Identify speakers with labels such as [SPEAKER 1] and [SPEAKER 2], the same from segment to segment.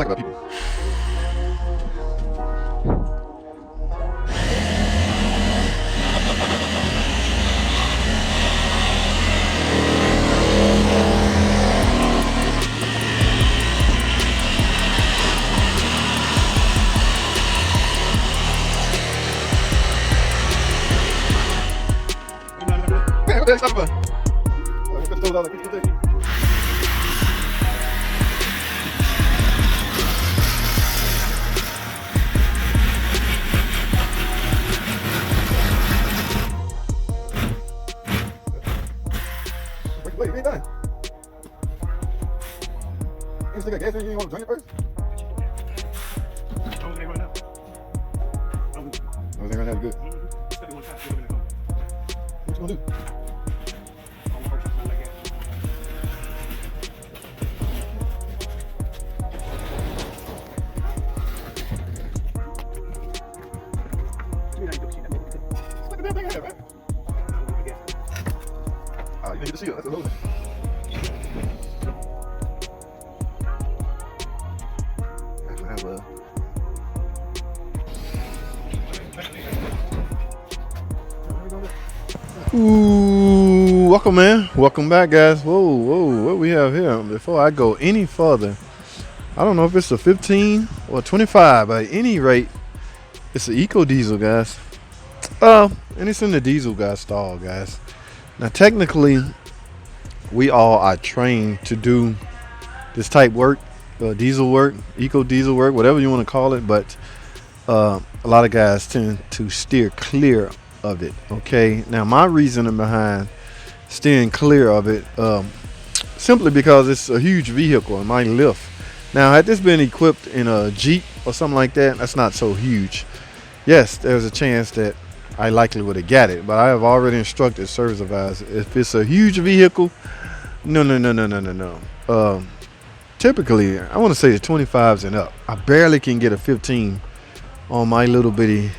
[SPEAKER 1] like about people. Man, what the heck's that about? Oh, you put the toes out like this, thing. Wait, you ain't done. You still got gas in, you want to join it first?
[SPEAKER 2] Everything right now.
[SPEAKER 1] Everything right now is good. What you gonna do? Look at that thing here, man. Ah, you didn't get the seal, that's a load. That's what I love. Ooh, welcome, man. Welcome back, guys. Whoa, what we have here? Before I go any further, I don't know if it's a 15 or 25, but at any rate, it's an eco diesel, guys. And it's in the diesel guy stall, guys. Now, technically, we all are trained to do this type work, diesel work, eco diesel work, whatever you want to call it. But a lot of guys tend to steer clear of it. Okay. Now, my reasoning behind steering clear of it, simply because it's a huge vehicle and might lift. Now, had this been equipped in a Jeep or something like that, that's not so huge. Yes, there's a chance that I likely would have got it, but I have already instructed service advisors, if it's a huge vehicle, no. Typically, I want to say the 25s and up. I barely can get a 15 on my little bitty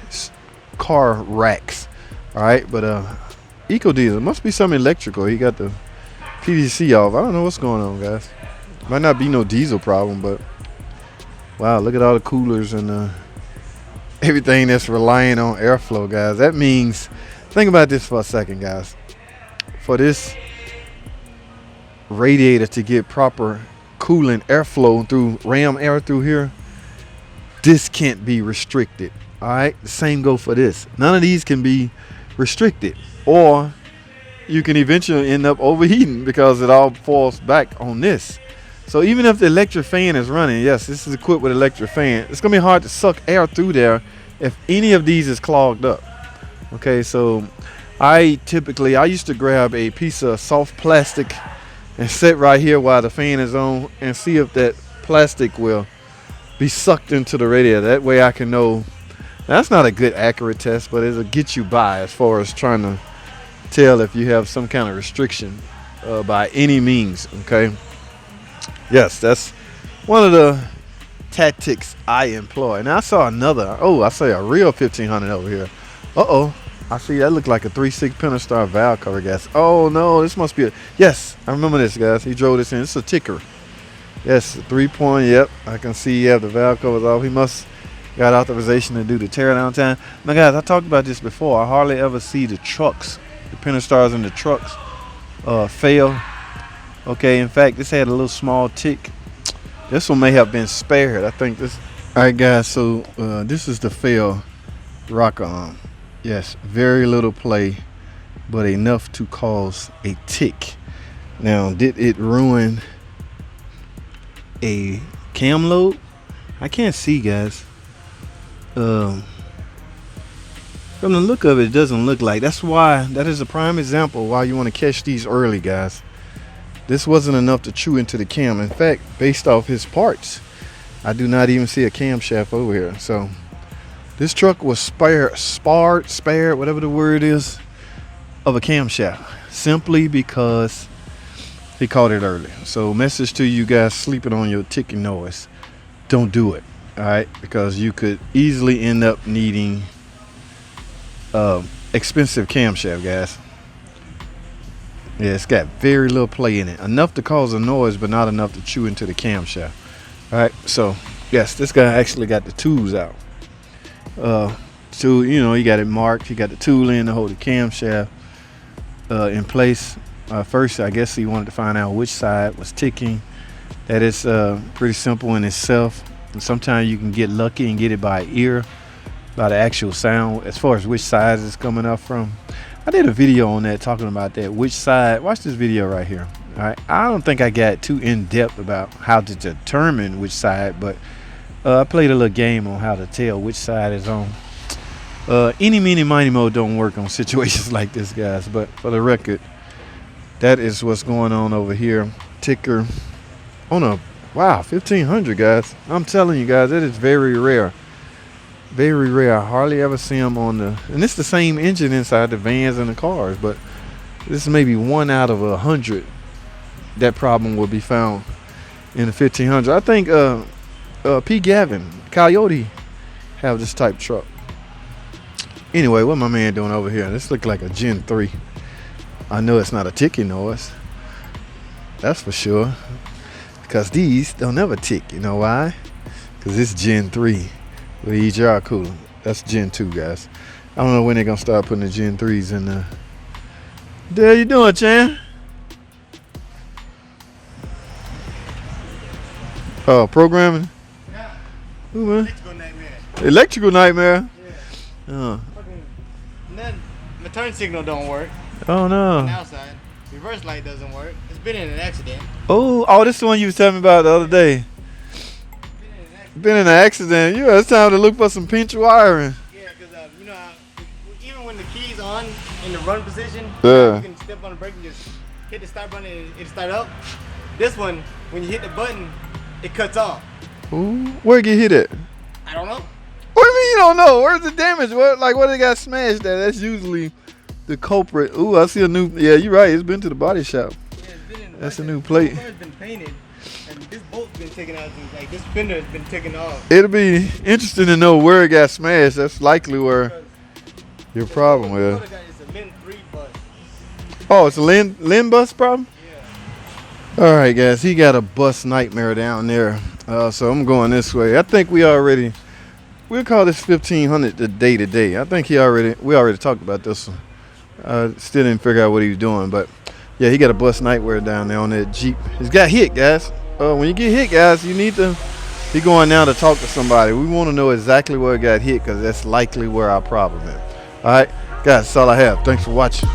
[SPEAKER 1] car racks. All right, but eco diesel must be some electrical. He got the PVC off. I don't know what's going on, guys. Might not be no diesel problem, but wow, look at all the coolers and everything that's relying on airflow, guys. That means, think about this for a second, guys. For this radiator to get proper cooling airflow through, ram air through here, this can't be restricted. All right, the same go for this. None of these can be restricted, or you can eventually end up overheating because it all falls back on this. So even if the electric fan is running, yes, this is equipped with electric fan, it's gonna be hard to suck air through there if any of these is clogged up. Okay, so I used to grab a piece of soft plastic and sit right here while the fan is on and see if that plastic will be sucked into the radiator. That way I can know. That's not a good accurate test, but it'll get you by as far as trying to tell if you have some kind of restriction by any means. Okay. Yes, that's one of the tactics I employ. Now I saw another. Oh, I say a real 1500 over here. I see that looked like a 3.6 Pentastar valve cover, guys. Oh no, this must be a. Yes, I remember this, guys. He drove this in. It's a ticker. Yes, 3-point. Yep, I can see you have the valve covers off. He must got authorization to do the teardown time. Now, guys, I talked about this before. I hardly ever see the trucks, the Pentastars in the trucks, fail. Okay, in fact, this had a little small tick. This one may have been spared. I think this. All right, guys. So this is the fail rocker arm. Yes, very little play, but enough to cause a tick. Now, did it ruin a cam load? I can't see, guys. From the look of it, it doesn't look like. That's why, that is a prime example why you want to catch these early, guys. This wasn't enough to chew into the cam. In fact, based off his parts, I do not even see a camshaft over here. So this truck was spared, whatever the word is, of a camshaft, simply because he caught it early. So message to you guys sleeping on your ticking noise, don't do it. All right, because you could easily end up needing expensive camshaft, guys. Yeah, it's got very little play in it. Enough to cause a noise, but not enough to chew into the camshaft. All right, so Yes, this guy actually got the tools out. So you got it marked. He got the tool in to hold the camshaft in place. First, I guess he wanted to find out which side was ticking. That is pretty simple in itself. And sometimes you can get lucky and get it by ear, by the actual sound, as far as which side it's coming up from. I did a video on that talking about that. Which side? Watch this video right here. All right. I don't think I got too in depth about how to determine which side, but I played a little game on how to tell which side is on. Any, meeny, miny, mo don't work on situations like this, guys. But for the record, that is what's going on over here. Ticker on a 1500, guys. I'm telling you guys, that is very rare. Very rare. I hardly ever see them on the, and it's the same engine inside the vans and the cars, but this is maybe 1 out of 100 that problem will be found in the 1500. I think P. Gavin, Coyote have this type truck. Anyway, what my man doing over here? This look like a Gen 3. I know it's not a ticking noise. That's for sure. Because these don't never tick. You know why? Because it's Gen 3 with EGR cooling. That's Gen 2, guys. I don't know when they're going to start putting the Gen 3s in there. What the hell you doing, Chan? Oh, programming?
[SPEAKER 2] Yeah.
[SPEAKER 1] Who, man?
[SPEAKER 2] Electrical nightmare.
[SPEAKER 1] Electrical nightmare?
[SPEAKER 2] Yeah. And then my turn signal don't work.
[SPEAKER 1] Oh, no.
[SPEAKER 2] On the outside. Reverse light doesn't work. It's been in an accident.
[SPEAKER 1] Oh, this is the one you was telling me about the other day. Been in an accident. Yeah, it's time to look for some pinch wiring.
[SPEAKER 2] Yeah, because even when the key's on in the run position,
[SPEAKER 1] Yeah.
[SPEAKER 2] you can step on the brake and just hit the start button and it'll start up. This one, when you hit the button, it cuts off.
[SPEAKER 1] Ooh, where get hit at?
[SPEAKER 2] I don't know.
[SPEAKER 1] What do you mean you don't know? Where's the damage? What they got smashed at? That's usually the culprit. Ooh, I see a new. Yeah, you're right. It's been to the body shop.
[SPEAKER 2] Yeah, it's been in the
[SPEAKER 1] That's a
[SPEAKER 2] button.
[SPEAKER 1] new plate.
[SPEAKER 2] The car's been painted, and this bolt's been taken out. Like this fender has been taken off.
[SPEAKER 1] It'll be interesting to know where it got smashed. That's likely where your problem is.
[SPEAKER 2] It's a Lin 3 bus.
[SPEAKER 1] Oh, it's a Lin bus problem?
[SPEAKER 2] Yeah.
[SPEAKER 1] All right, guys. He got a bus nightmare down there. So I'm going this way. I think we'll call this 1500 the day to day. I think we already talked about this one. Still didn't figure out what he was doing, but yeah, he got a bus nightmare down there on that Jeep. He's got hit, guys. When you get hit, guys, you need to be going now to talk to somebody. We want to know exactly where it got hit because that's likely where our problem is. All right, guys, that's all I have. Thanks for watching.